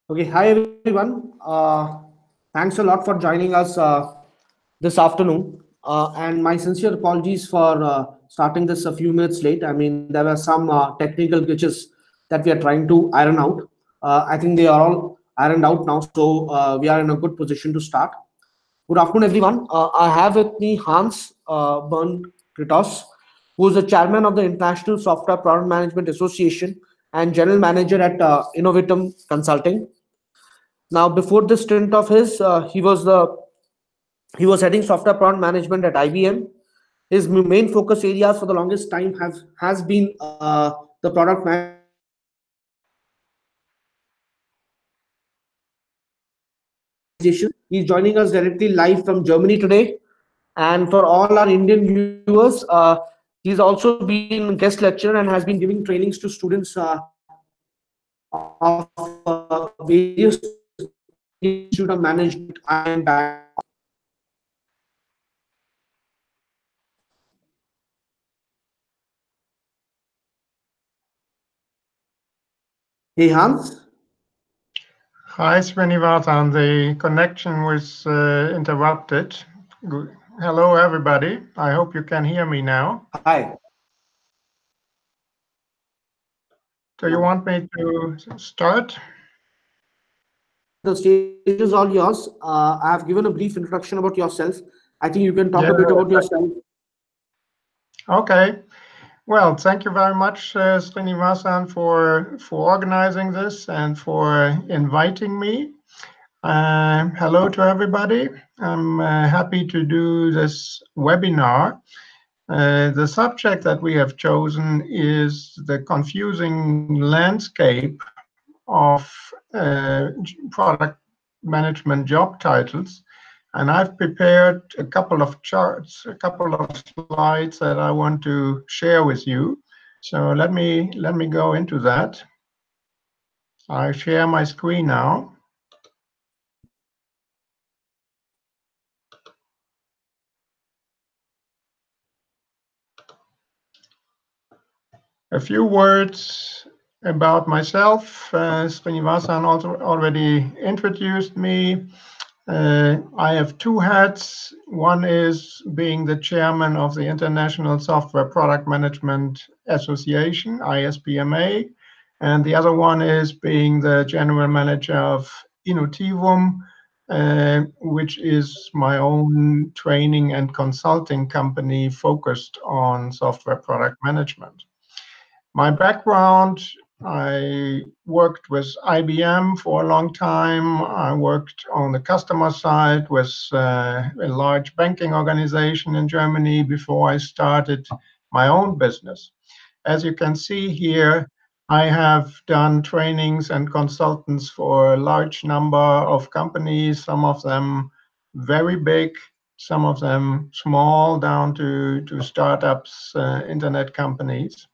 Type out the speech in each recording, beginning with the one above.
Okay, hi everyone. Thanks a lot for joining us this afternoon. And my sincere apologies for starting this a few minutes late. I mean, there were some technical glitches that we are trying to iron out. I think they are all ironed out now, so we are in a good position to start. Good afternoon, everyone. I have with me Hans Bernd Kittlaus, who is the chairman of the International Software Product Management Association and general manager at Innovatum Consulting. Now, before this stint of his, he was heading software product management at IBM. His main focus areas for the longest time have has been the product management He's joining us directly live from Germany today. And for all our Indian viewers, he's also been guest lecturer and has been giving trainings to students of various institute of management, IIM Bangalore. Hey Hans. Hi, Srinivas, the connection was interrupted. Hello, everybody. I hope you can hear me now. Hi. Do you want me to start? The stage is all yours. I have given a brief introduction about yourself. I think you can talk Yeah, a bit about yourself. okay. Well, thank you very much, Srinivasan, for organizing this and for inviting me. Hello to everybody. I'm happy to do this webinar. The subject that we have chosen is the confusing landscape of product management job titles. And I've prepared a couple of charts, a couple of slides that I want to share with you. So let me go into that. I share my screen now. A few words about myself. Srinivasan also already introduced me. I have two hats. One is being the chairman of the International Software Product Management Association, ISPMA, and the other one is being the general manager of Innotivum, which is my own training and consulting company focused on software product management. My background, I worked with IBM for a long time. I worked on the customer side with a large banking organization in Germany before I started my own business. As you can see here, I have done trainings and consultants for a large number of companies, some of them very big, some of them small, down to startups, internet companies.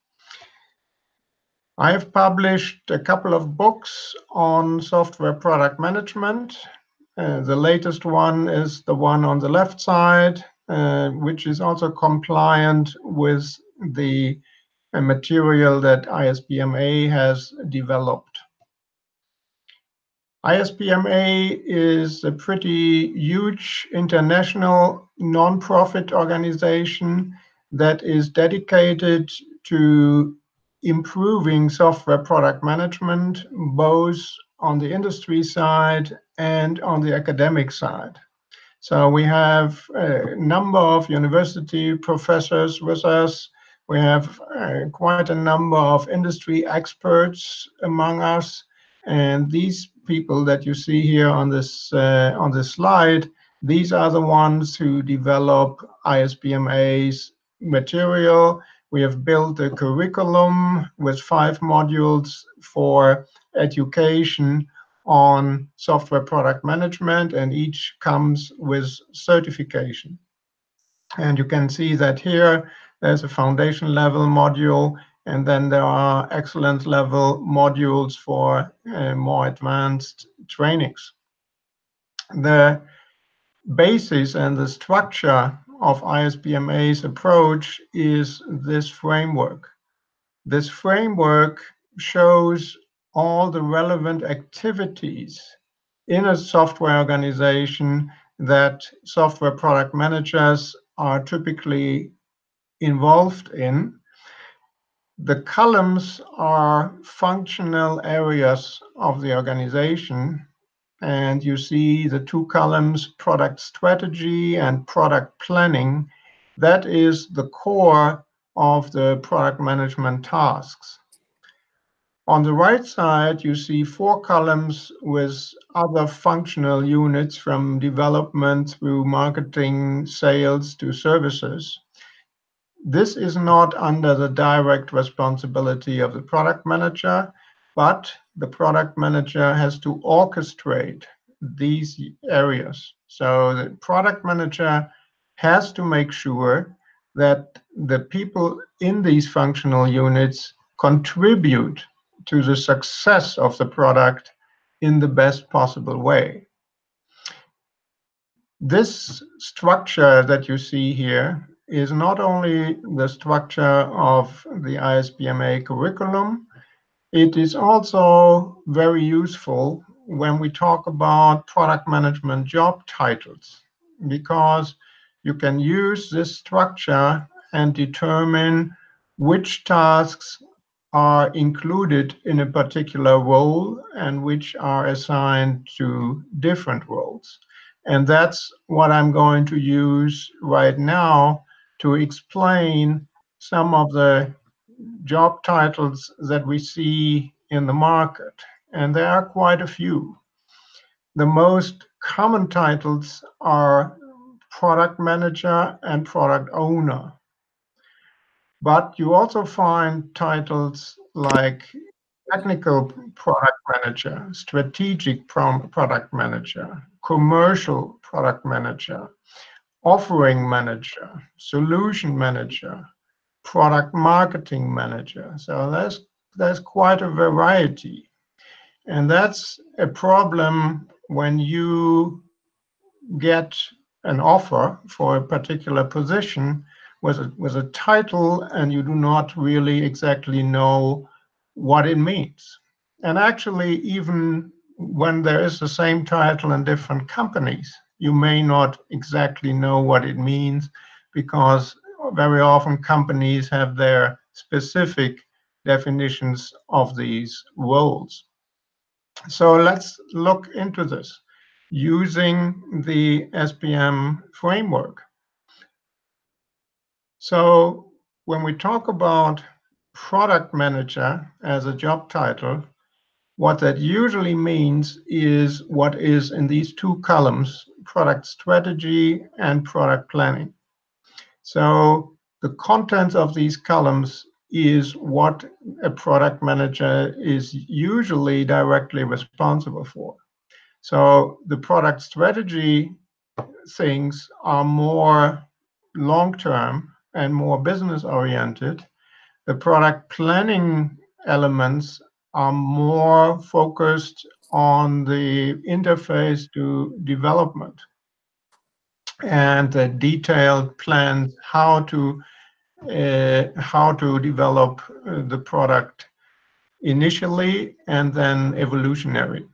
I have published a couple of books on software product management. The latest one is the one on the left side, which is also compliant with the material that ISPMA has developed. ISPMA is a pretty huge international non-profit organization that is dedicated to improving software product management, both on the industry side and on the academic side. So we have a number of university professors with us. We have quite a number of industry experts among us. And these people that you see here on this slide, these are the ones who develop ISPMA's material. We have built a curriculum with 5 modules for education on software product management, and each comes with certification. And you can see that here there's a foundation level module, and then there are excellent level modules for more advanced trainings. The basis and the structure of ISPMA's approach is this framework. This framework shows all the relevant activities in a software organization that software product managers are typically involved in. The columns are functional areas of the organization, and you see the two columns, product strategy and product planning. That is the core of the product management tasks. On the right side, you see 4 columns with other functional units from development through marketing, sales to services. This is not under the direct responsibility of the product manager, but the product manager has to orchestrate these areas. So the product manager has to make sure that the people in these functional units contribute to the success of the product in the best possible way. This structure that you see here is not only the structure of the ISBMA curriculum, it is also very useful when we talk about product management job titles, because you can use this structure and determine which tasks are included in a particular role and which are assigned to different roles. And that's what I'm going to use right now to explain some of the job titles that we see in the market. And there are quite a few. The most common titles are product manager and product owner. But you also find titles like technical product manager, strategic product manager, commercial product manager, offering manager, solution manager, product marketing manager. So there's quite a variety. And that's a problem when you get an offer for a particular position with a title and you do not really exactly know what it means. And actually, even when there is the same title in different companies, you may not exactly know what it means, because very often companies have their specific definitions of these roles. So let's look into this using the SPM framework. So when we talk about product manager as a job title, what that usually means is what is in these 2 columns, product strategy and product planning. So the contents of these columns is what a product manager is usually directly responsible for. So the product strategy things are more long-term and more business-oriented. The product planning elements are more focused on the interface to development and the detailed plans how to develop the product initially and then evolutionary.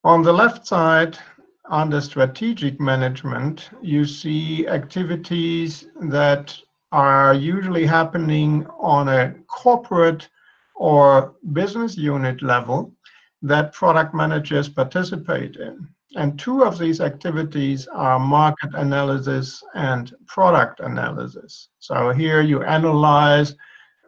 On the left side, under strategic management, you see activities that are usually happening on a corporate or business unit level that product managers participate in. And 2 of these activities are market analysis and product analysis. So here you analyze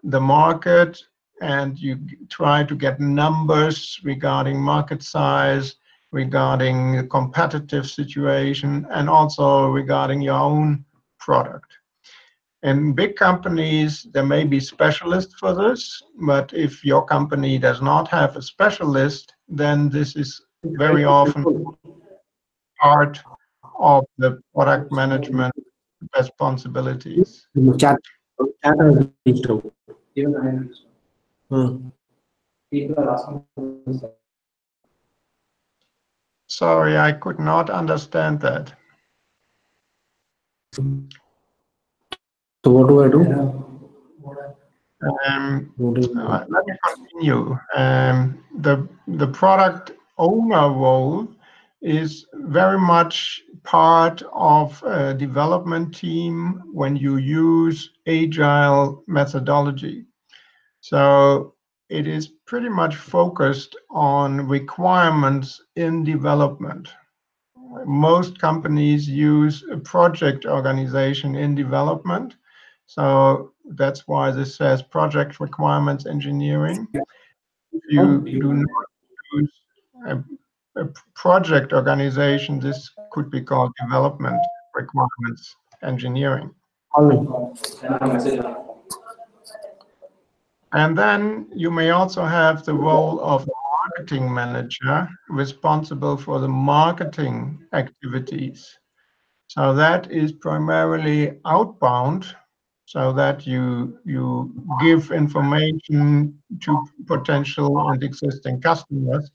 the market and you try to get numbers regarding market size, regarding the competitive situation, and also regarding your own product. In big companies, there may be specialists for this, but if your company does not have a specialist, then this is very often part of the product management responsibilities. Chat has reached out. Even I understand. People are asking for this. Sorry, I could not understand that. So what do I do? Let me continue. The product owner role is very much part of a development team when you use agile methodology. So it is pretty much focused on requirements in development. Most companies use a project organization in development. So that's why this says project requirements engineering. If you do not use a project organization, this could be called development requirements engineering. And then you may also have the role of marketing manager responsible for the marketing activities. So that is primarily outbound, so that you give information to potential and existing customers,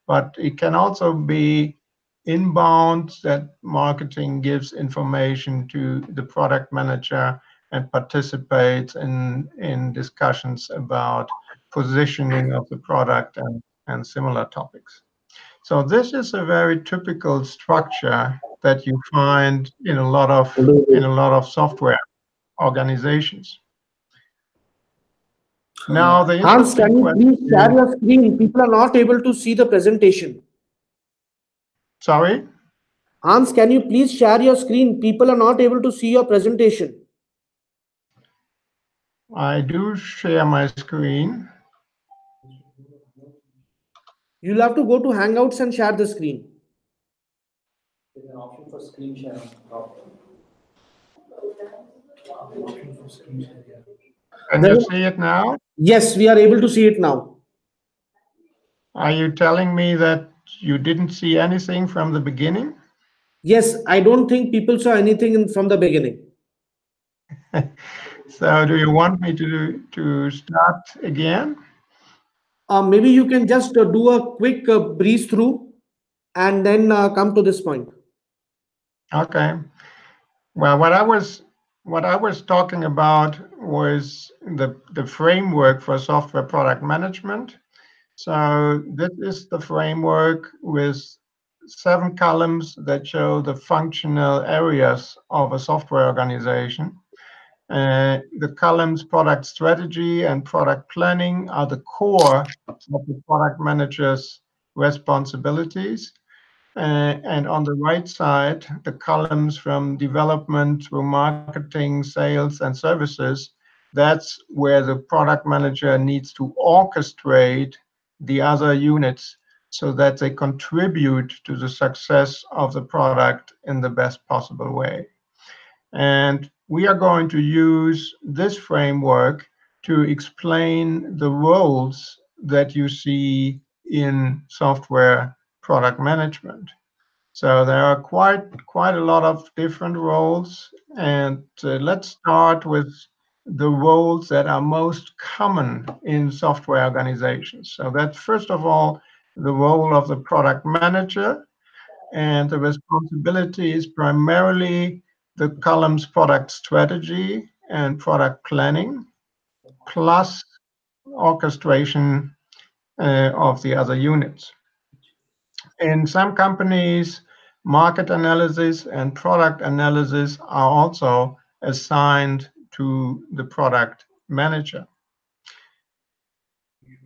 but it can also be inbound, that marketing gives information to the product manager and participates in discussions about positioning of the product and similar topics. So this is a very typical structure that you find in a lot of software organizations. Now, the Hans, can you please share is, your screen? People are not able to see the presentation. sorry? Hans, can you please share your screen? People are not able to see your presentation. I do share my screen. You'll have to go to Hangouts and share the screen. There's an option for screen sharing. Option for screen sharing. Can you see it now? Yes, we are able to see it now. Are you telling me that you didn't see anything from the beginning? Yes, I don't think people saw anything from the beginning. So do you want me to start again? Maybe you can just do a quick breeze through and then come to this point. Okay. Well, what I was talking about was the framework for software product management. So this is the framework with 7 columns that show the functional areas of a software organization. The columns product strategy and product planning are the core of the product manager's responsibilities. And on the right side, the columns from development through marketing, sales, and services, that's where the product manager needs to orchestrate the other units so that they contribute to the success of the product in the best possible way. And we are going to use this framework to explain the roles that you see in software product management. So there are quite a lot of different roles, and let's start with the roles that are most common in software organizations. So that's first of all the role of the product manager, and the responsibility is primarily the columns product strategy and product planning, plus orchestration of the other units. In some companies, market analysis and product analysis are also assigned to the product manager.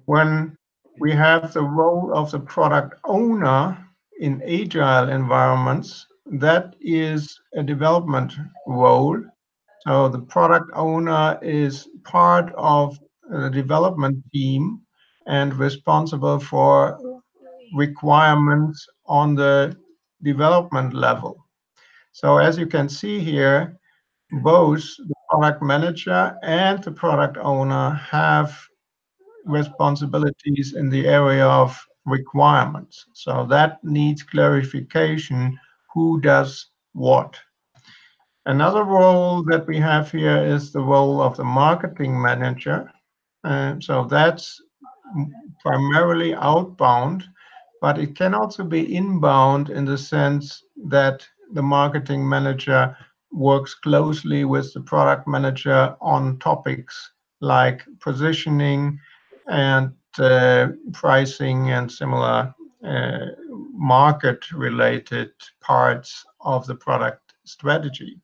When we have the role of the product owner in agile environments, that is a development role. So the product owner is part of the development team and responsible for requirements on the development level. So as you can see here, both the product manager and the product owner have responsibilities in the area of requirements. So that needs clarification, who does what. Another role that we have here is the role of the marketing manager. So that's primarily outbound, but it can also be inbound in the sense that the marketing manager works closely with the product manager on topics like positioning and pricing and similar market-related parts of the product strategy.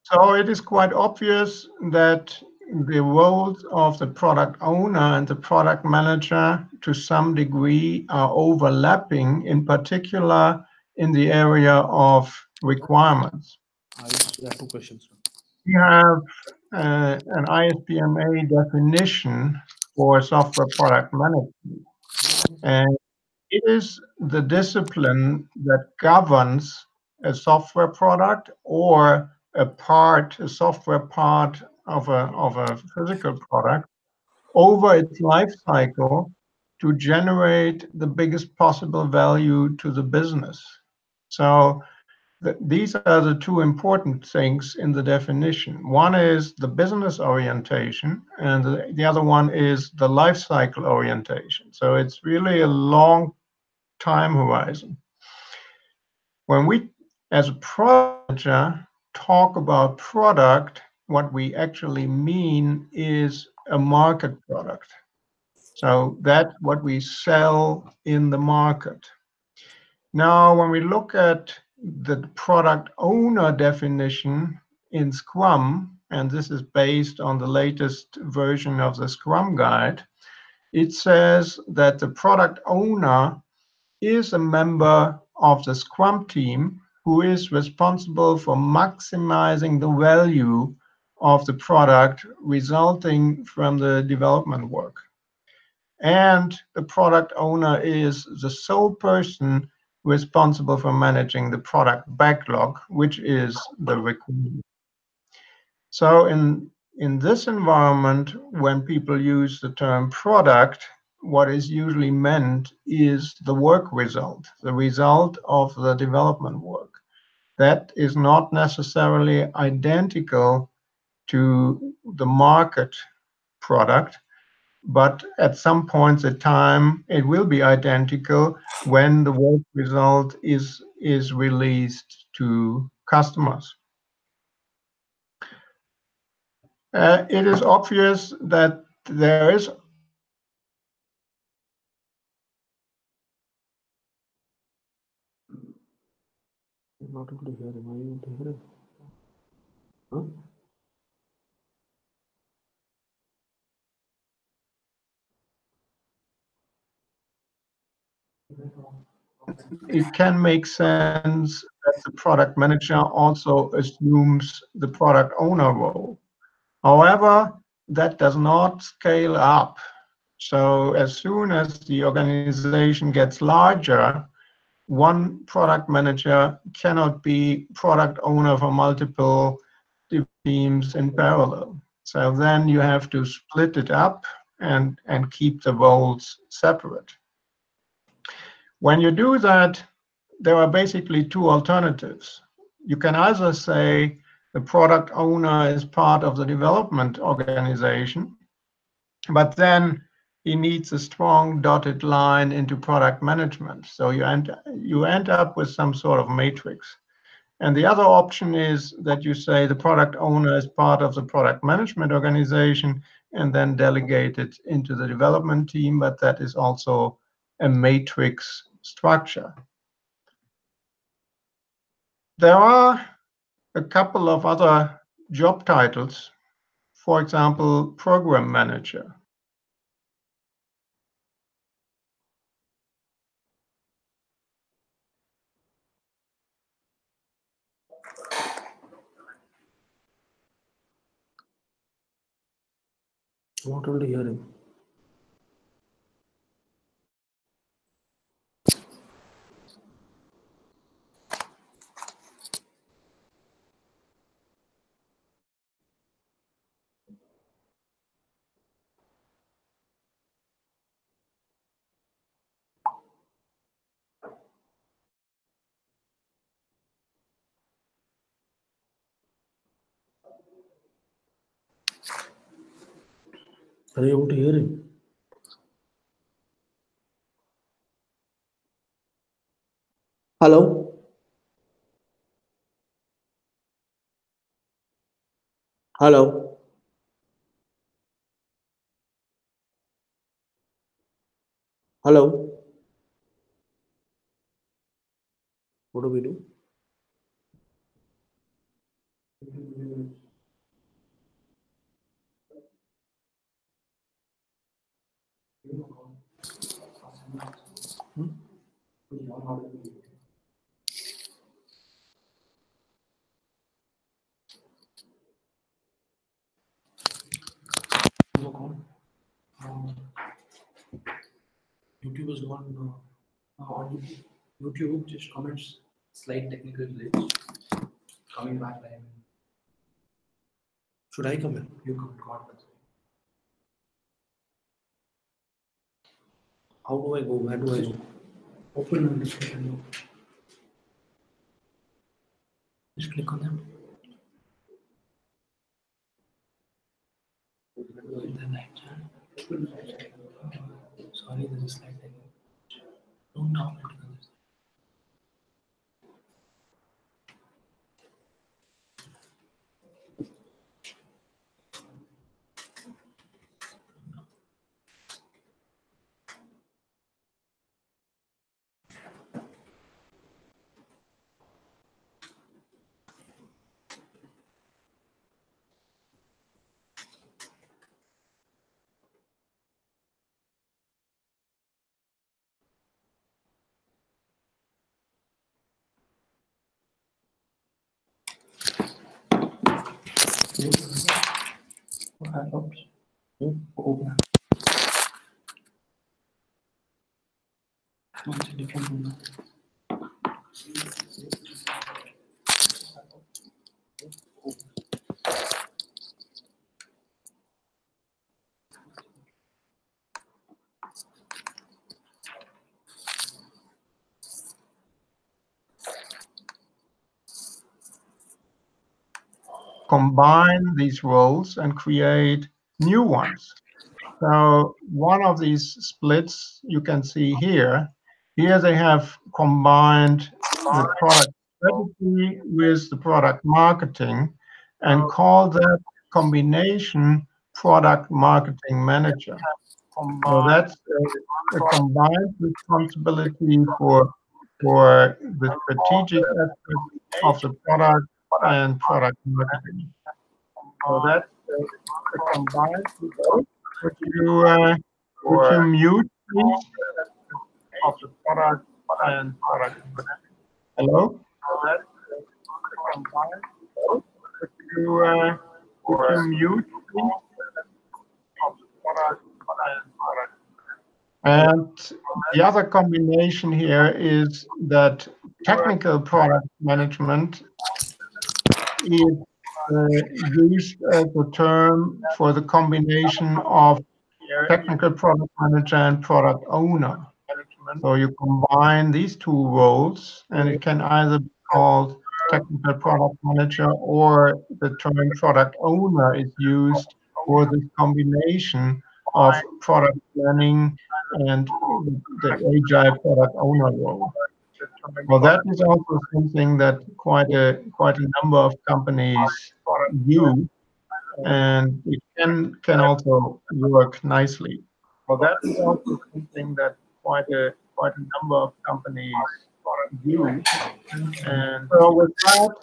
So it is quite obvious that the roles of the product owner and the product manager to some degree are overlapping, in particular in the area of requirements. There are two questions. We have an ISPMA definition for software product management, and it is the discipline that governs a software product or a software part of a physical product over its life cycle to generate the biggest possible value to the business. So these are the two important things in the definition. One is the business orientation, and the other one is the life cycle orientation. So it's really a long time horizon. When we, as a product manager, talk about product, what we actually mean is a market product. So that's what we sell in the market. Now, when we look at the product owner definition in Scrum, and this is based on the latest version of the Scrum guide, it says that the product owner is a member of the Scrum team who is responsible for maximizing the value of the product resulting from the development work. And the product owner is the sole person responsible for managing the product backlog, which is the requirement. So in this environment, when people use the term product, what is usually meant is the work result, the result of the development work. That is not necessarily identical to the market product, but at some points in time, it will be identical when the work result is released to customers. It is obvious that there is I'm not able to hear him. Are you able to hear him? Huh? it can make sense that the product manager also assumes the product owner role. However, that does not scale up. So as soon as the organization gets larger, one product manager cannot be product owner for multiple teams in parallel. So then you have to split it up and keep the roles separate. When you do that, there are basically two alternatives. You can either say the product owner is part of the development organization, but then he needs a strong dotted line into product management. So you end up with some sort of matrix. And the other option is that you say the product owner is part of the product management organization and then delegate it into the development team, but that is also a matrix structure. There are a couple of other job titles, for example, program manager. I'm not able to hear him. Are you able to hear him? Hello? Hello. Hello. What do we do? YouTube is on YouTube. Just comments slight technical glitch. Coming back live. Should I come in? You come God. How do I go? Where do I go? Open and discussion. Just click on them. The light chat. Sorry, there's a slight technical glitch. Don't talk into this. Oops. Open. No, it's a different one now. Combine these roles and create new ones. So one of these splits you can see here. Here they have combined the product strategy with the product marketing and call that combination product marketing manager. So that's a combined responsibility for the strategic aspect of the product and product marketing. So that's a combined. Would you mute, please? Of the product and product. Hello? Would you mute, please? Of the product and product. And the other combination here is that technical product management is used as a term for the combination of technical product manager and product owner. So you combine these two roles, and it can either be called technical product manager or the term product owner is used for this combination of product planning and the agile product owner role. Well, that is also something that quite a number of companies use, and it can also work nicely. Well, that is also something that quite a number of companies use. And so with that,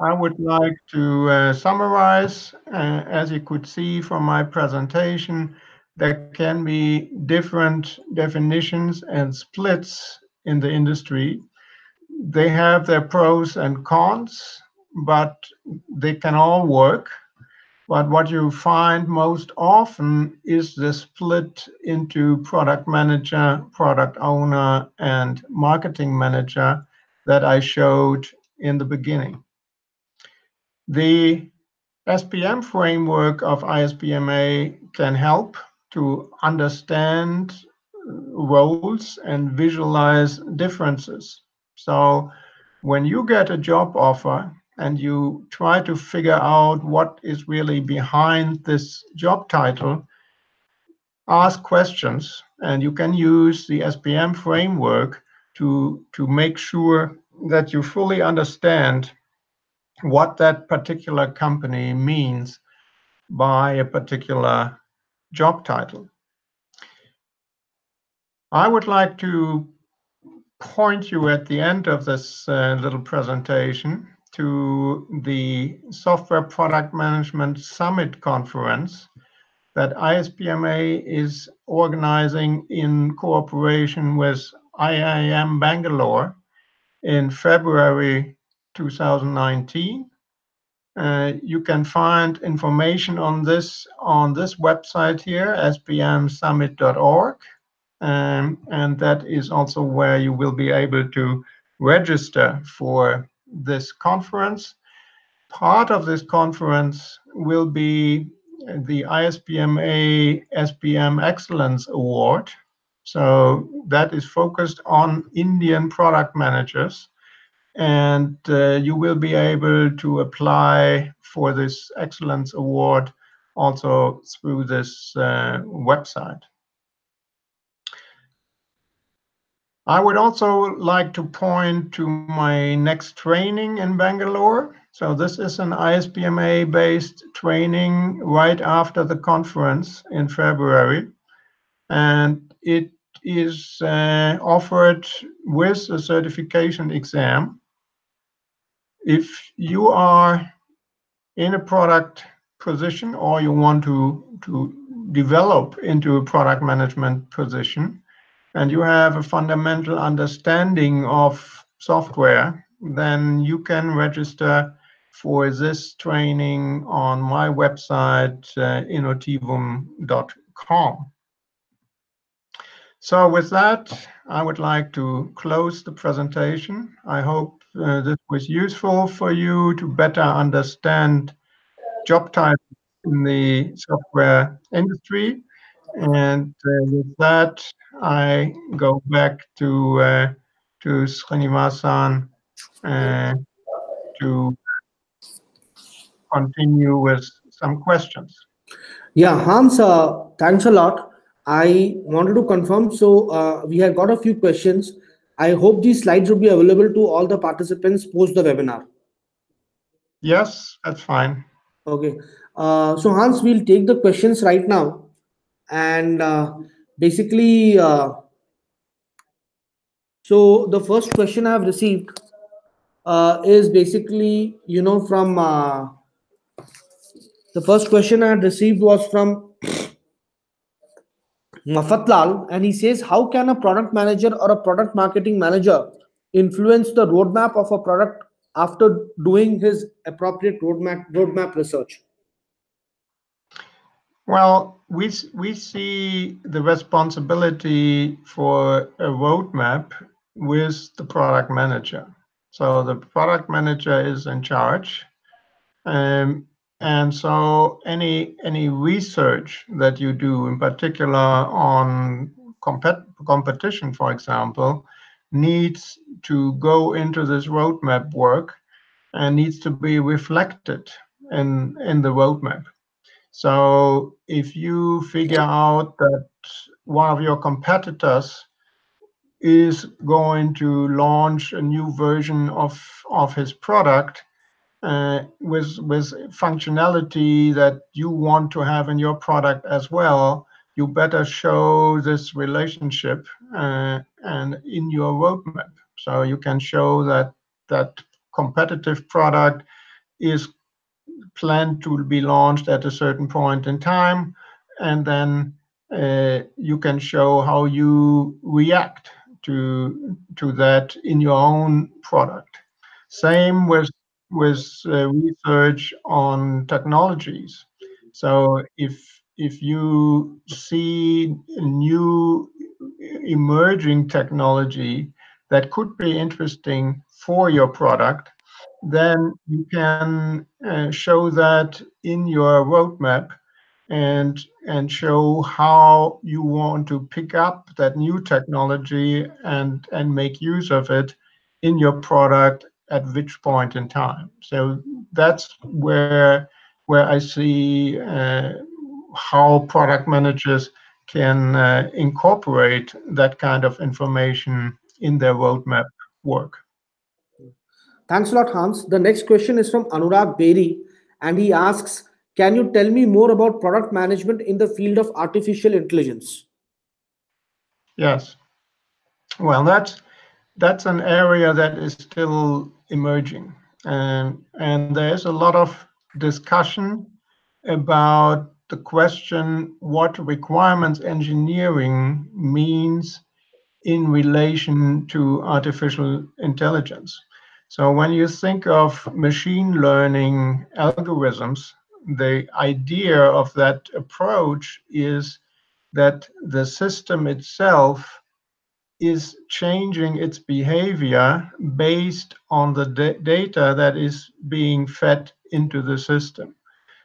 I would like to summarize. As you could see from my presentation, there can be different definitions and splits in the industry. They have their pros and cons, but they can all work. But what you find most often is the split into product manager, product owner, and marketing manager that I showed in the beginning. The SPM framework of ISPMA can help to understand roles and visualize differences. So when you get a job offer and you try to figure out what is really behind this job title, ask questions, and you can use the SPM framework to make sure that you fully understand what that particular company means by a particular job title. I would like to point you at the end of this little presentation to the Software Product Management Summit Conference that ISPMA is organizing in cooperation with IIM Bangalore in February 2019. You can find information on this website here, spmsummit.org. And that is also where you will be able to register for this conference. Part of this conference will be the ISPMA SPM Excellence Award. So that is focused on Indian product managers. And you will be able to apply for this Excellence Award also through this website. I would also like to point to my next training in Bangalore. So this is an ISPMA-based training right after the conference in February. And it is offered with a certification exam. If you are in a product position or you want to develop into a product management position, and you have a fundamental understanding of software, then you can register for this training on my website, innotivum.com. So with that, I would like to close the presentation. I hope this was useful for you to better understand job titles in the software industry. And with that, I go back to Srinivasan to continue with some questions. Yeah, Hans, thanks a lot. I wanted to confirm. So we have got a few questions. I hope these slides will be available to all the participants post the webinar. Yes, that's fine. Okay. So Hans, we'll take the questions right now. And basically, so the first question I have received is basically, from the first question I had received was from Mafatlal, and he says, how can a product manager or a product marketing manager influence the roadmap of a product after doing his appropriate roadmap research? Well, we see the responsibility for a roadmap with the product manager. So the product manager is in charge. And so any research that you do, in particular on competition, for example, needs to go into this roadmap work and needs to be reflected in the roadmap. So if you figure out that one of your competitors is going to launch a new version of his product with functionality that you want to have in your product as well, you better show this relationship and in your roadmap. So you can show that competitive product is planned to be launched at a certain point in time, and then you can show how you react to that in your own product. Same with research on technologies. So if you see new emerging technology that could be interesting for your product, then you can show that in your roadmap and show how you want to pick up that new technology and make use of it in your product at which point in time. So that's where I see how product managers can incorporate that kind of information in their roadmap work. Thanks a lot, Hans. The next question is from Anurag Beri, and he asks, Can you tell me more about product management in the field of artificial intelligence? Yes. Well, that's an area that is still emerging, and there's a lot of discussion about the question what requirements engineering means in relation to artificial intelligence. So when you think of machine learning algorithms, the idea of that approach is that the system itself is changing its behavior based on the data that is being fed into the system.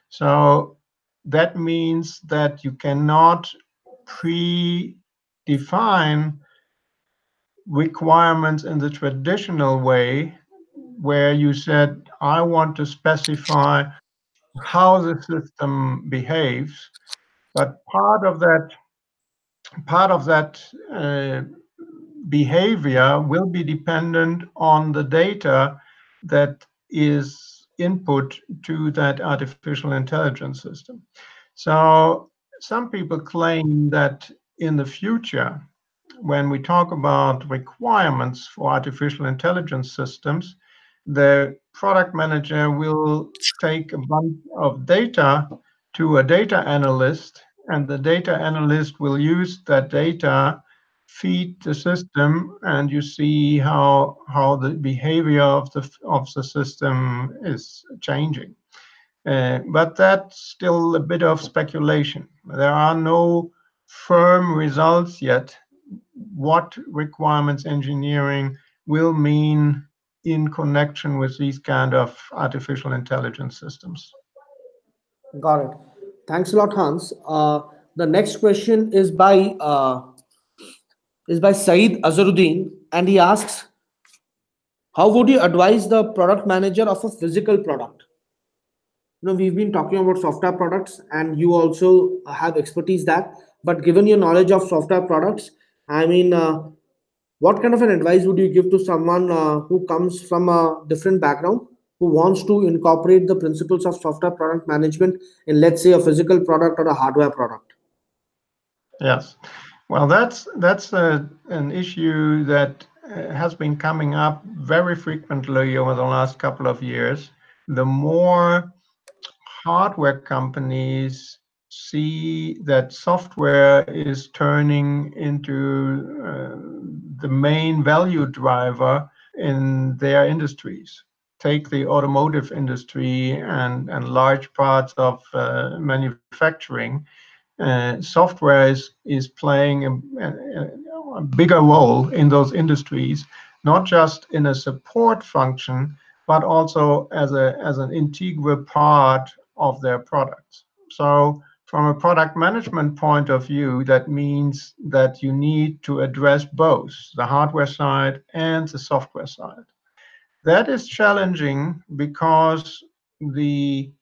So that means that you cannot predefine requirements in the traditional way, where you said, I want to specify how the system behaves, but part of that behavior will be dependent on the data that is input to that artificial intelligence system. So some people claim that in the future, when we talk about requirements for artificial intelligence systems, the product manager will take a bunch of data to a data analyst, and the data analyst will use that data, feed the system, and you see how the behavior of the system is changing. But that's still a bit of speculation. There are no firm results yet what requirements engineering will mean in connection with these kind of artificial intelligence systems. Got it. Thanks a lot, Hans. The next question is by Saeed Azharuddin, and he asks, "How would you advise the product manager of a physical product?" We've been talking about software products, and you also have expertise that. But given your knowledge of software products, I mean, what kind of an advice would you give to someone who comes from a different background, who wants to incorporate the principles of software product management in, let's say, a physical product or a hardware product? Yes. Well, that's an issue that has been coming up very frequently over the last couple of years. The more hardware companies see that software is turning into the main value driver in their industries. Take the automotive industry and large parts of manufacturing. Software is playing a bigger role in those industries, not just in a support function, but also as an integral part of their products. So from a product management point of view, that means that you need to address both the hardware side and the software side. That is challenging because the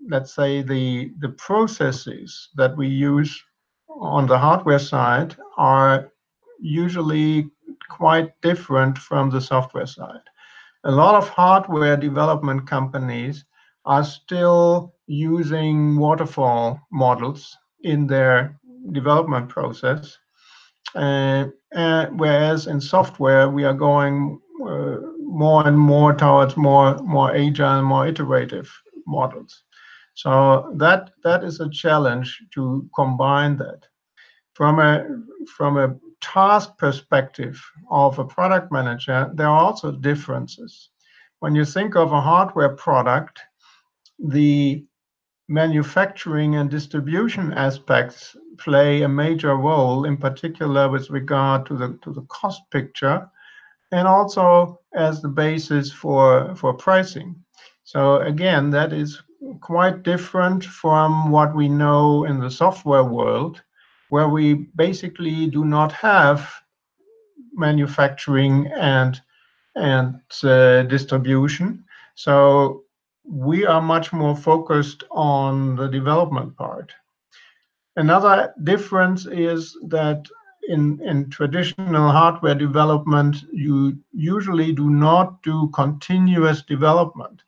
let's say the processes that we use on the hardware side are usually quite different from the software side. A lot of hardware development companies are still using waterfall models in their development process, whereas in software we are going more and more towards more agile, more iterative models. So that is a challenge to combine that. From a task perspective of a product manager, there are also differences. When you think of a hardware product, the manufacturing and distribution aspects play a major role, in particular with regard to the cost picture, and also as the basis for pricing. So again, that is quite different from what we know in the software world, where we basically do not have manufacturing and distribution. So we are much more focused on the development part. Another difference is that in traditional hardware development, you usually do not do continuous development.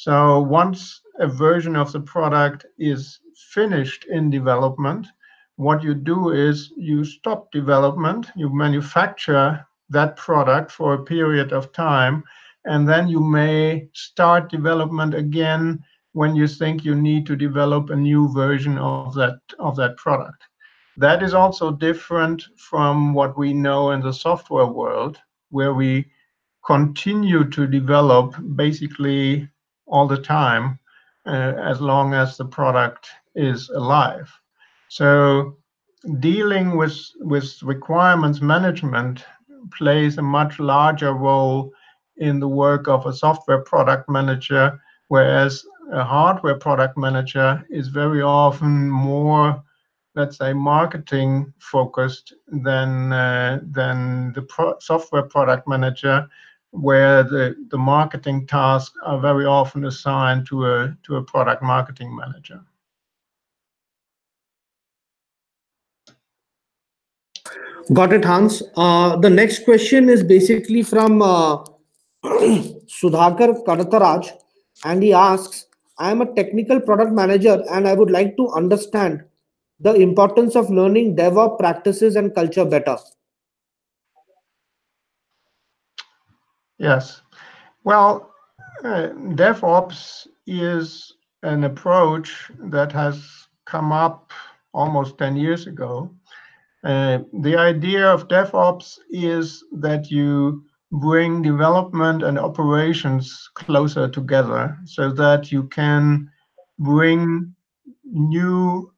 So once a version of the product is finished in development, what you do is you stop development, you manufacture that product for a period of time, and then you may start development again when you think you need to develop a new version of that product. That is also different from what we know in the software world, where we continue to develop basically all the time, as long as the product is alive. So dealing with requirements management plays a much larger role in the work of a software product manager, whereas a hardware product manager is very often more, let's say, marketing focused than the software product manager, where the marketing tasks are very often assigned to a product marketing manager. Got it, Hans. The next question is basically from Sudhakar Kadataraj, and he asks, I am a technical product manager and I would like to understand the importance of learning DevOps practices and culture better. Yes. Well, DevOps is an approach that has come up almost 10 years ago. The idea of DevOps is that you bring development and operations closer together so that you can bring new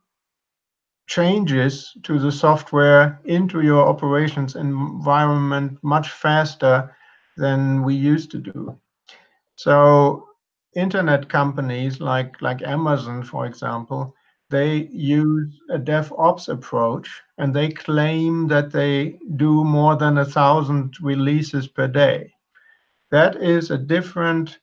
changes to the software into your operations environment much faster than we used to do. So internet companies like Amazon, for example, they use a DevOps approach, and they claim that they do more than 1,000 releases per day. That is a different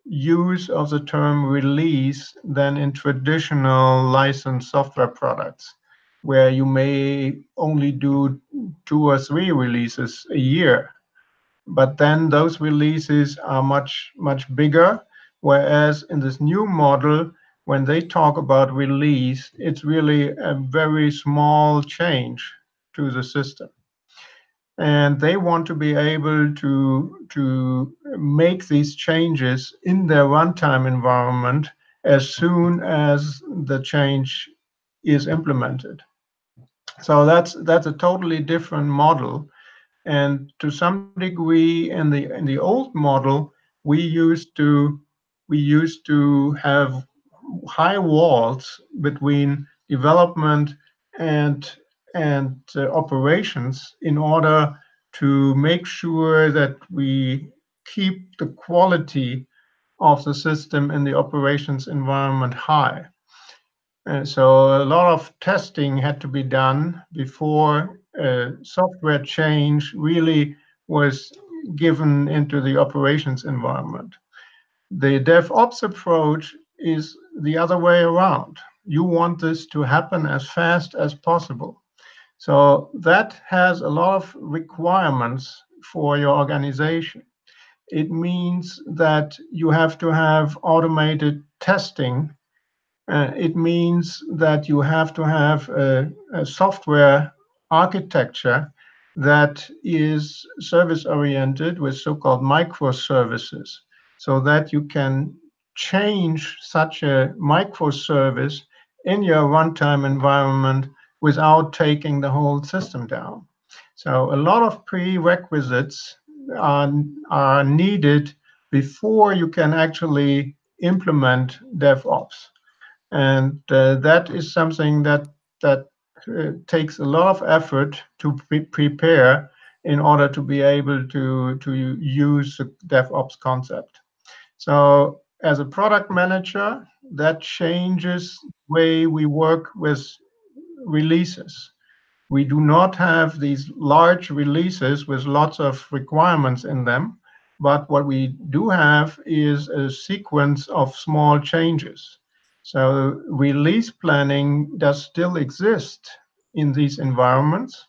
use of the term release than in traditional licensed software products, where you may only do 2 or 3 releases a year. But then those releases are much bigger, whereas in this new model, when they talk about release, it's really a very small change to the system. And they want to be able to make these changes in their runtime environment as soon as the change is implemented. So that's a totally different model. And to some degree, in the old model, we used to have high walls between development and operations in order to make sure that we keep the quality of the system in the operations environment high. So a lot of testing had to be done before software change really was given into the operations environment. The DevOps approach is the other way around. You want this to happen as fast as possible. So that has a lot of requirements for your organization. It means that you have to have automated testing. It means that you have to have a software architecture that is service oriented with so-called microservices, so that you can change such a microservice in your runtime environment without taking the whole system down. So a lot of prerequisites are needed before you can actually implement DevOps. And that is something that takes a lot of effort to prepare in order to be able to use the DevOps concept. So as a product manager, that changes the way we work with releases. We do not have these large releases with lots of requirements in them, but what we do have is a sequence of small changes. So release planning does still exist in these environments,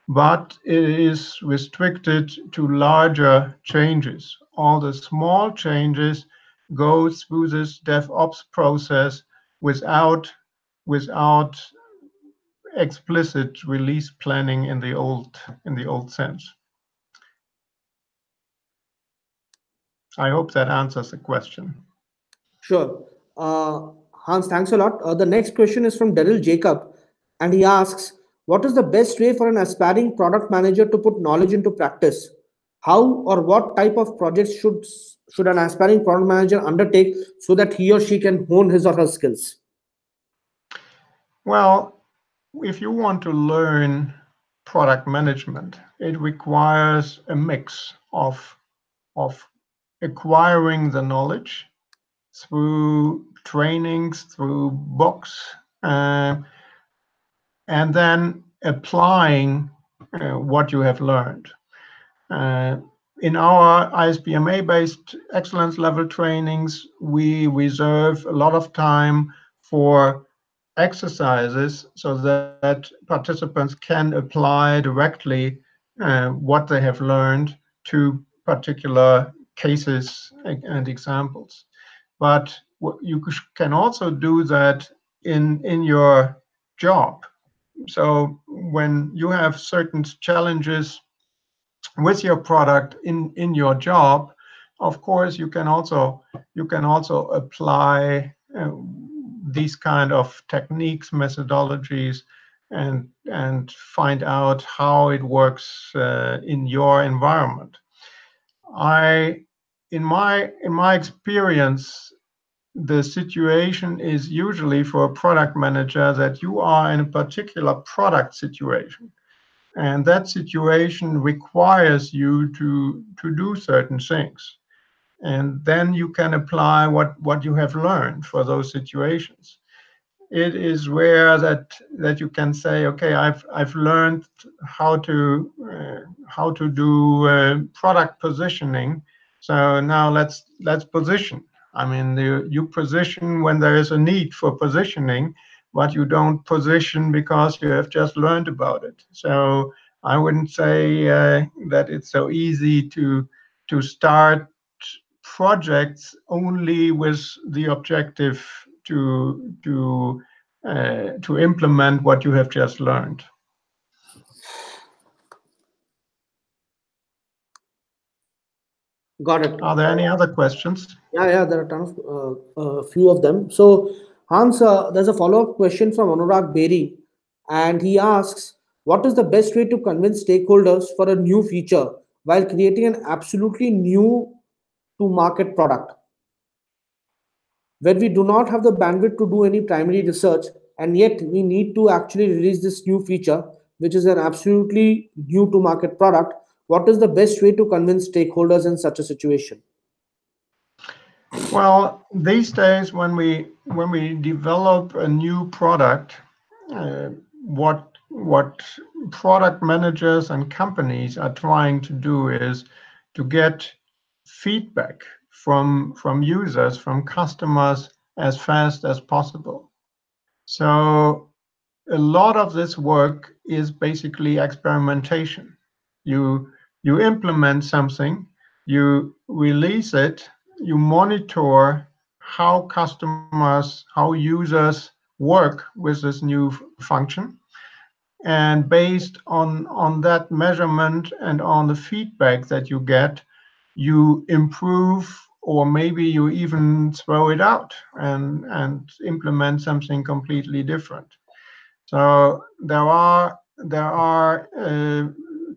but it is restricted to larger changes. All the small changes go through this DevOps process without explicit release planning in the old sense. I hope that answers the question. Sure. Hans, thanks a lot. The next question is from Daryl Jacob, and he asks, what is the best way for an aspiring product manager to put knowledge into practice? How or what type of projects should an aspiring product manager undertake so that he or she can hone his or her skills? Well, if you want to learn product management, it requires a mix of acquiring the knowledge through trainings, through books, and then applying what you have learned. In our ISPMA-based excellence level trainings, we reserve a lot of time for exercises so that participants can apply directly what they have learned to particular cases and examples. But you can also do that in your job. So when you have certain challenges with your product in your job, of course you can also apply these kind of techniques, methodologies, and find out how it works in your environment. In my experience, the situation is usually for a product manager that you are in a particular product situation. And that situation requires you to do certain things. And then you can apply what you have learned for those situations. It is rare that you can say, okay, I've learned how to do product positioning. So now let's position. I mean, you position when there is a need for positioning, but you don't position because you have just learned about it. So I wouldn't say that it's so easy to start projects only with the objective to implement what you have just learned. Got it. Are there any other questions? Yeah, there are a ton of few of them. So, Hans, there's a follow-up question from Anurag Beri, and he asks, what is the best way to convince stakeholders for a new feature while creating an absolutely new to market product, where we do not have the bandwidth to do any primary research, and yet we need to actually release this new feature, which is an absolutely new to market product? What is the best way to convince stakeholders in such a situation? Well, these days when we develop a new product, what product managers and companies are trying to do is to get feedback from users, from customers as fast as possible. So a lot of this work is basically experimentation. You implement something, you release it, you monitor how customers, how users work with this new function. And based on that measurement and on the feedback that you get, you improve, or maybe you even throw it out and implement something completely different. So there are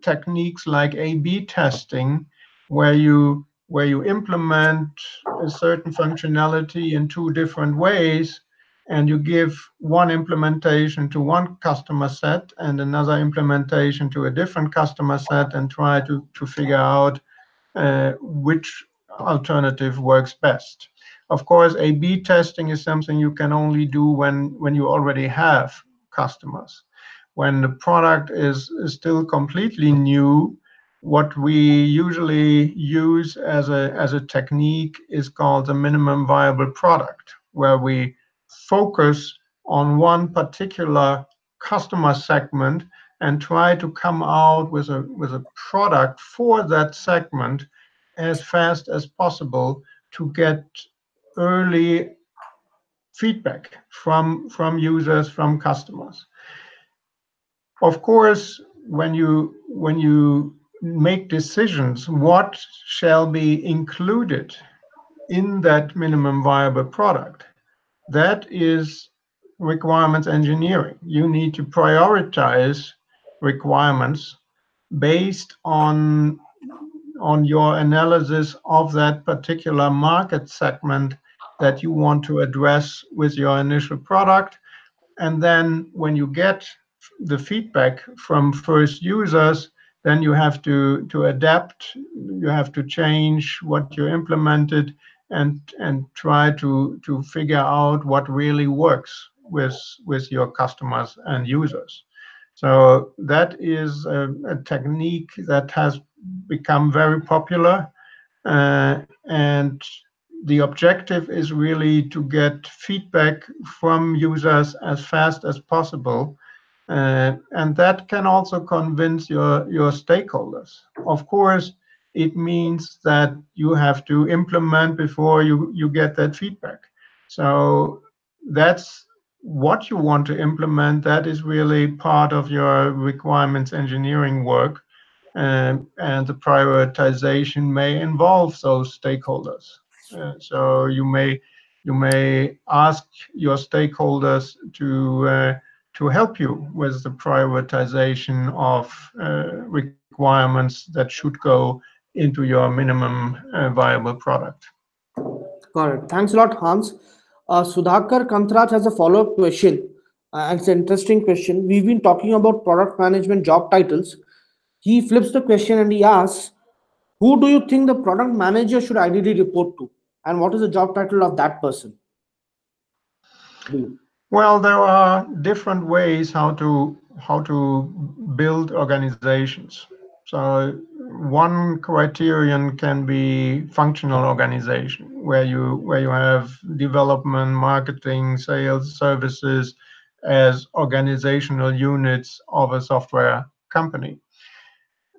techniques like A/B testing, where you implement a certain functionality in two different ways, and you give one implementation to one customer set and another implementation to a different customer set, and try to figure out which alternative works best. Of course, A/B testing is something you can only do when you already have customers. When the product is still completely new, what we usually use as a technique is called the minimum viable product, where we focus on one particular customer segment and try to come out with a product for that segment as fast as possible to get early feedback from users, from customers. Of course, when you make decisions, what shall be included in that minimum viable product, that is requirements engineering. You need to prioritize requirements based on your analysis of that particular market segment that you want to address with your initial product. And then when you get the feedback from first users, then you have to adapt, you have to change what you implemented, and try to figure out what really works with your customers and users. So that is a technique that has become very popular, and the objective is really to get feedback from users as fast as possible, and that can also convince your stakeholders. Of course, it means that you have to implement before you get that feedback. So that's what you want to implement. That is really part of your requirements engineering work, and the prioritization may involve those stakeholders. So you may ask your stakeholders to help you with the prioritization of requirements that should go into your minimum viable product. Got it. Thanks a lot, Hans. Sudhakar Kantraj has a follow-up question. And it's an interesting question. We've been talking about product management job titles. He flips the question and he asks, who do you think the product manager should ideally report to? And what is the job title of that person? Well, there are different ways how to build organizations. So one criterion can be functional organization, where you have development, marketing, sales, services as organizational units of a software company.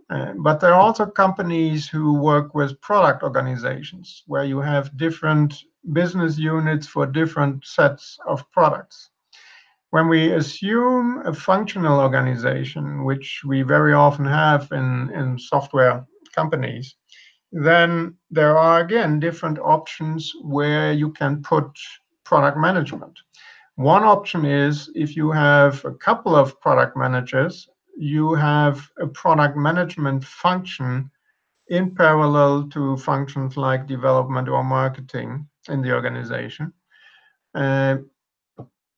But there are also companies who work with product organizations, where you have different business units for different sets of products. When we assume a functional organization, which we very often have in software companies, then there are again different options where you can put product management. One option is, if you have a couple of product managers, you have a product management function in parallel to functions like development or marketing in the organization.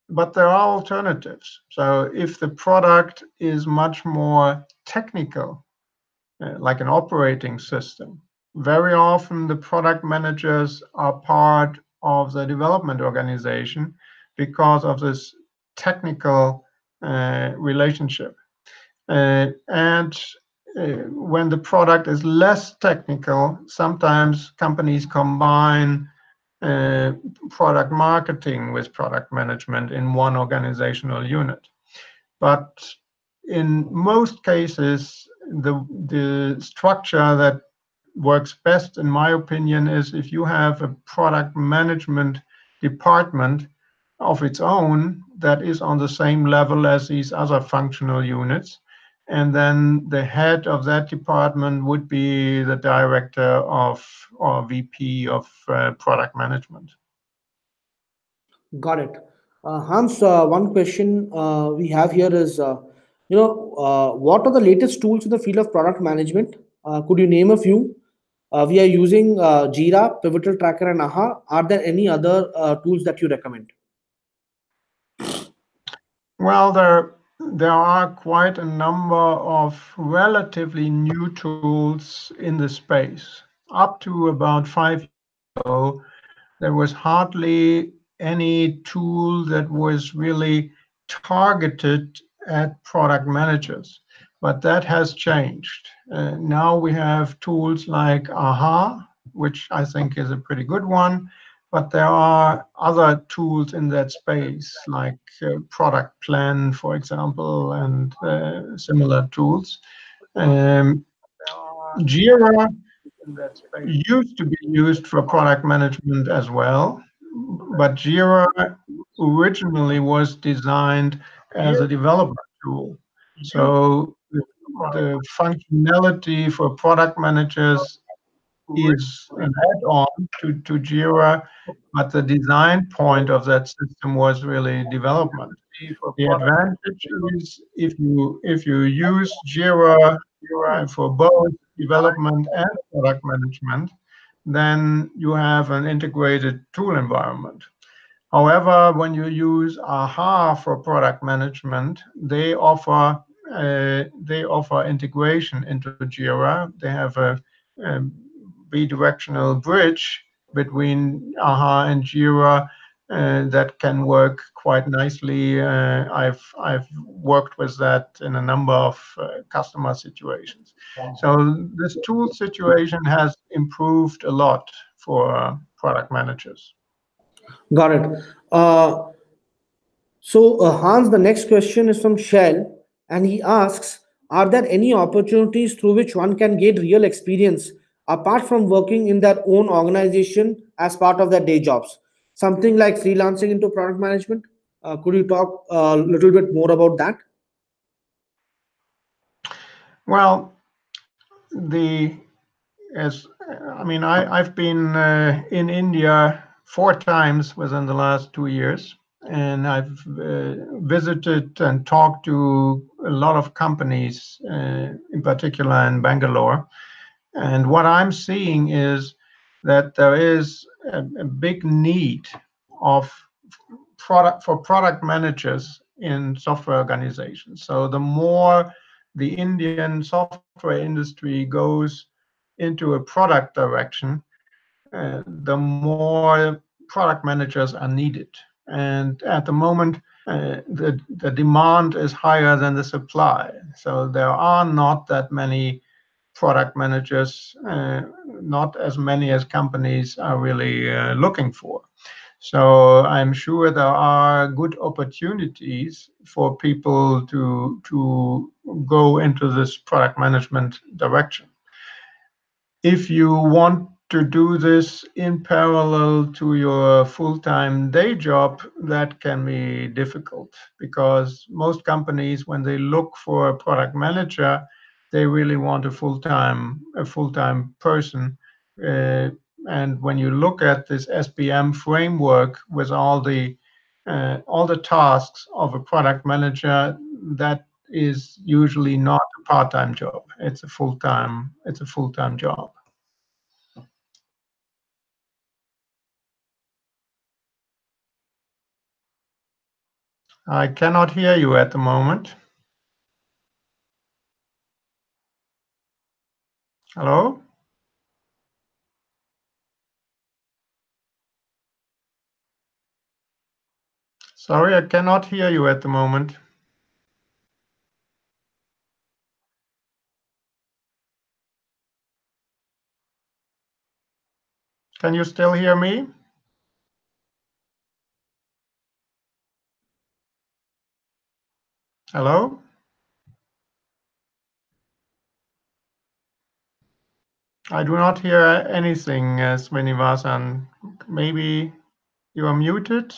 But there are alternatives. So if the product is much more technical, like an operating system, very often the product managers are part of the development organization because of this technical relationship. And when the product is less technical, sometimes companies combine product marketing with product management in one organizational unit. But in most cases, the structure that works best, in my opinion, is if you have a product management department of its own that is on the same level as these other functional units. And then the head of that department would be the director of or VP of product management. Got it. Hans, one question we have here is, what are the latest tools in the field of product management? Could you name a few? We are using Jira, Pivotal Tracker, and AHA. Are there any other tools that you recommend? Well, there are quite a number of relatively new tools in the space. Up to about 5 years ago, there was hardly any tool that was really targeted at product managers, but that has changed. Now we have tools like AHA, which I think is a pretty good one, but there are other tools in that space, like Product Plan, for example, and similar tools. Jira used to be used for product management as well, but Jira originally was designed as a development tool. So the functionality for product managers is an add-on to Jira, but the design point of that system was really development. The advantage is if you use Jira for both development and product management, then you have an integrated tool environment. However, when you use AHA for product management, they offer integration into Jira. They have a bidirectional bridge between AHA and Jira that can work quite nicely. I've worked with that in a number of customer situations. So this tool situation has improved a lot for product managers. Got it. Hans, the next question is from Shell, and he asks, are there any opportunities through which one can get real experience apart from working in their own organization as part of their day jobs? Something like freelancing into product management? Could you talk a little bit more about that? Well, the as I mean, I've been in India 4 times within the last 2 years, and I've visited and talked to a lot of companies, in particular in Bangalore. And what I'm seeing is that there is a big need of product managers in software organizations. So the more the Indian software industry goes into a product direction, the more product managers are needed. And at the moment, the demand is higher than the supply. So there are not that many product managers, not as many as companies are really looking for. So I'm sure there are good opportunities for people to go into this product management direction. If you want to do this in parallel to your full-time day job, that can be difficult because most companies, when they look for a product manager, they really want a full-time person. And when you look at this SPM framework with all the tasks of a product manager, that is usually not a part-time job. It's a full-time job. I cannot hear you at the moment. Hello? Sorry, I cannot hear you at the moment. Can you still hear me? Hello? I do not hear anything, Srinivasan. Maybe you are muted?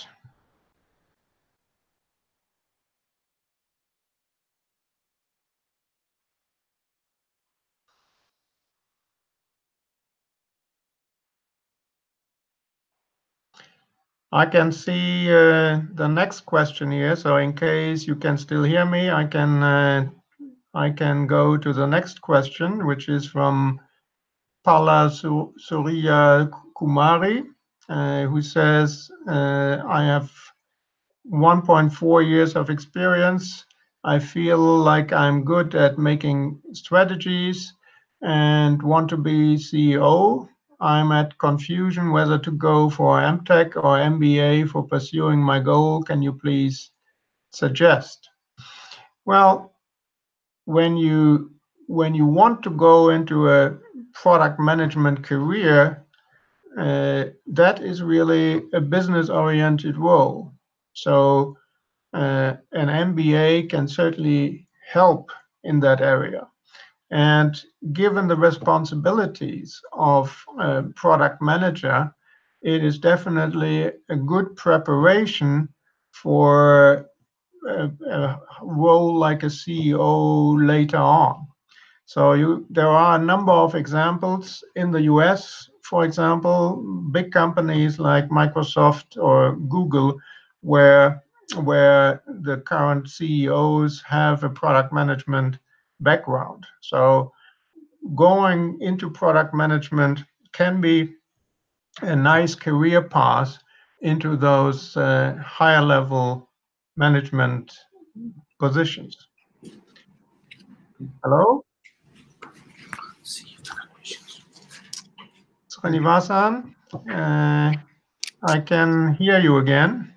I can see the next question here. So in case you can still hear me, I can go to the next question, which is from Pala Surya Kumari, who says, I have 1.4 years of experience. I feel like I'm good at making strategies and want to be CEO. I'm at confusion whether to go for MTech or MBA for pursuing my goal. Can you please suggest? Well, when you want to go into a product management career, that is really a business-oriented role. So an MBA can certainly help in that area. And given the responsibilities of a product manager, it is definitely a good preparation for a role like a CEO later on. So there are a number of examples in the US, for example, big companies like Microsoft or Google, where where the current CEOs have a product management background. So going into product management can be a nice career path into those higher level management positions. Hello, See if there are questions. Srinivasan. I can hear you again.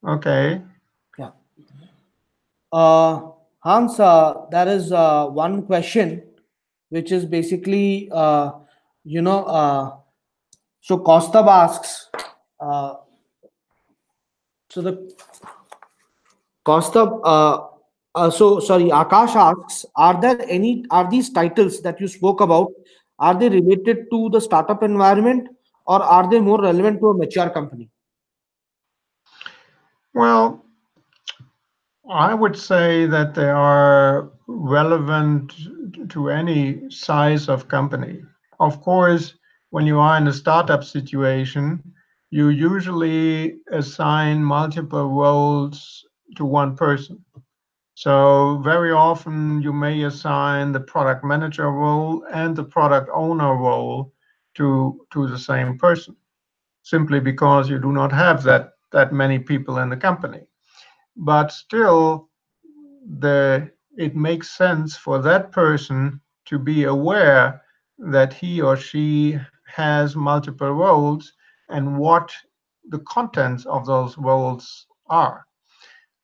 Okay. Yeah. Hans, there is one question which is basically, you know, so Kostab asks, uh, so the Kostab, so sorry, Akash asks, are these titles that you spoke about, are they related to the startup environment or are they more relevant to a mature company? Well, I would say that they are relevant to any size of company. Of course, when you are in a startup situation, you usually assign multiple roles to one person. So very often you may assign the product manager role and the product owner role to the same person, simply because you do not have that many people in the company. But still, it makes sense for that person to be aware that he or she has multiple roles and what the contents of those roles are.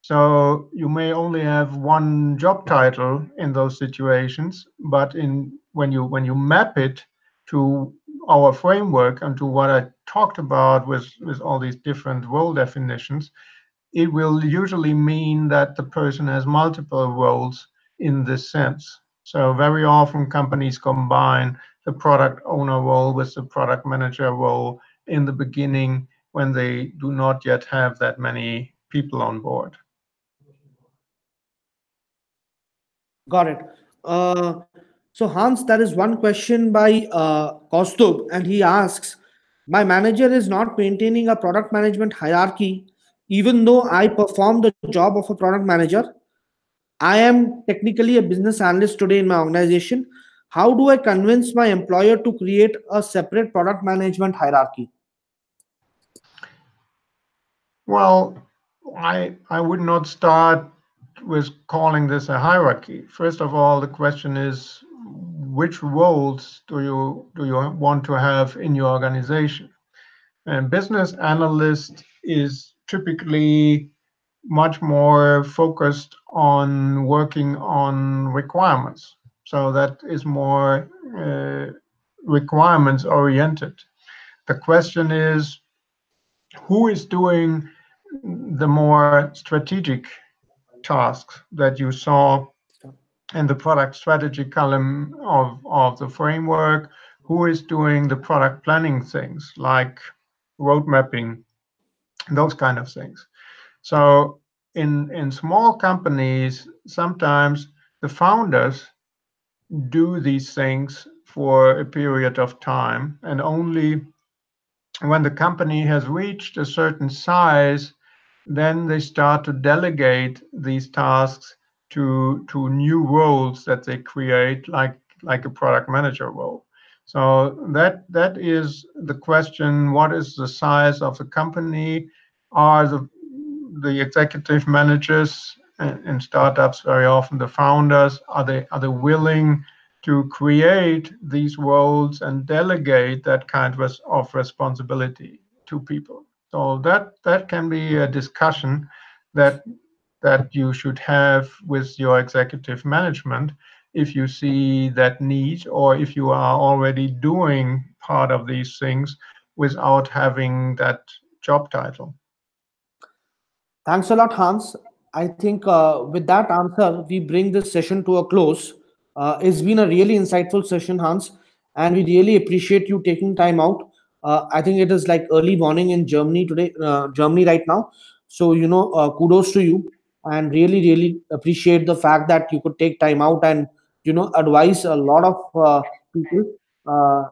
So you may only have one job title in those situations, but when you map it to our framework and to what I talked about with all these different role definitions, it will usually mean that the person has multiple roles in this sense. So very often companies combine the product owner role with the product manager role in the beginning when they do not yet have that many people on board. Got it. So Hans, there is one question by Kostub, and he asks, "My manager is not maintaining a product management hierarchy, even though I perform the job of a product manager. I am technically a business analyst today in my organization. How do I convince my employer to create a separate product management hierarchy?" Well, I would not start with calling this a hierarchy. First of all, the question is which roles do you want to have in your organization? And business analyst is typically much more focused on working on requirements. So that is more requirements oriented. The question is who is doing the more strategic tasks that you saw in the product strategy column of the framework, who is doing the product planning things like road mapping, those kind of things. So in small companies, sometimes the founders do these things for a period of time, and only when the company has reached a certain size, then they start to delegate these tasks to new roles that they create, like a product manager role. So that is the question: what is the size of the company? Are the executive managers in startups very often the founders? Are they willing to create these roles and delegate that kind of responsibility to people? So that can be a discussion that that you should have with your executive management if you see that need, or if you are already doing part of these things without having that job title. Thanks a lot, Hans. I think with that answer, we bring this session to a close. It's been a really insightful session, Hans, and we really appreciate you taking time out. I think it is like early morning in Germany today, Germany right now. So, kudos to you, and really appreciate the fact that you could take time out and, advise a lot of people, uh,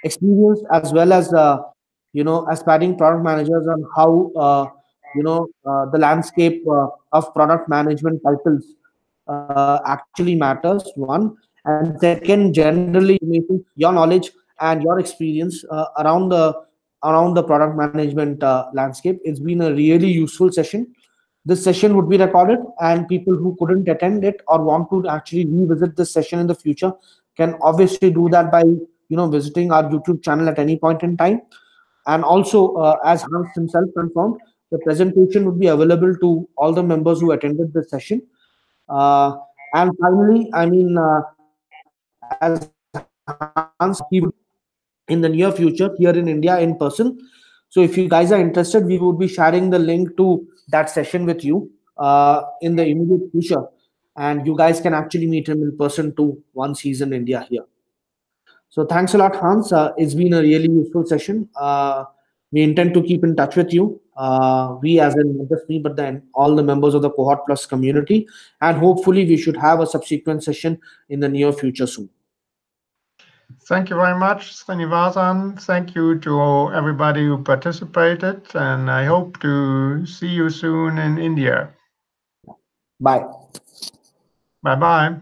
experienced as well as, aspiring product managers on how, the landscape of product management titles actually matters, one. And second, generally information, your knowledge and your experience around the product management landscape. It's been a really useful session. This session would be recorded, and people who couldn't attend it or want to actually revisit this session in the future can obviously do that by visiting our YouTube channel at any point in time. And also, as Hans himself confirmed, the presentation would be available to all the members who attended the session. uh, and finally, I mean, as Hans mentioned, he would be in the near future here in India in person. So if you guys are interested, we would be sharing the link to that session with you in the immediate future. And you guys can actually meet him in person too once he's in India here. So thanks a lot, Hans. It's been a really useful session. We intend to keep in touch with you. We, as in not just me, but then all the members of the Cohort Plus community, and hopefully we should have a subsequent session in the near future soon. Thank you very much, Srinivasan. Thank you to everybody who participated, and I hope to see you soon in India. Bye. Bye-bye.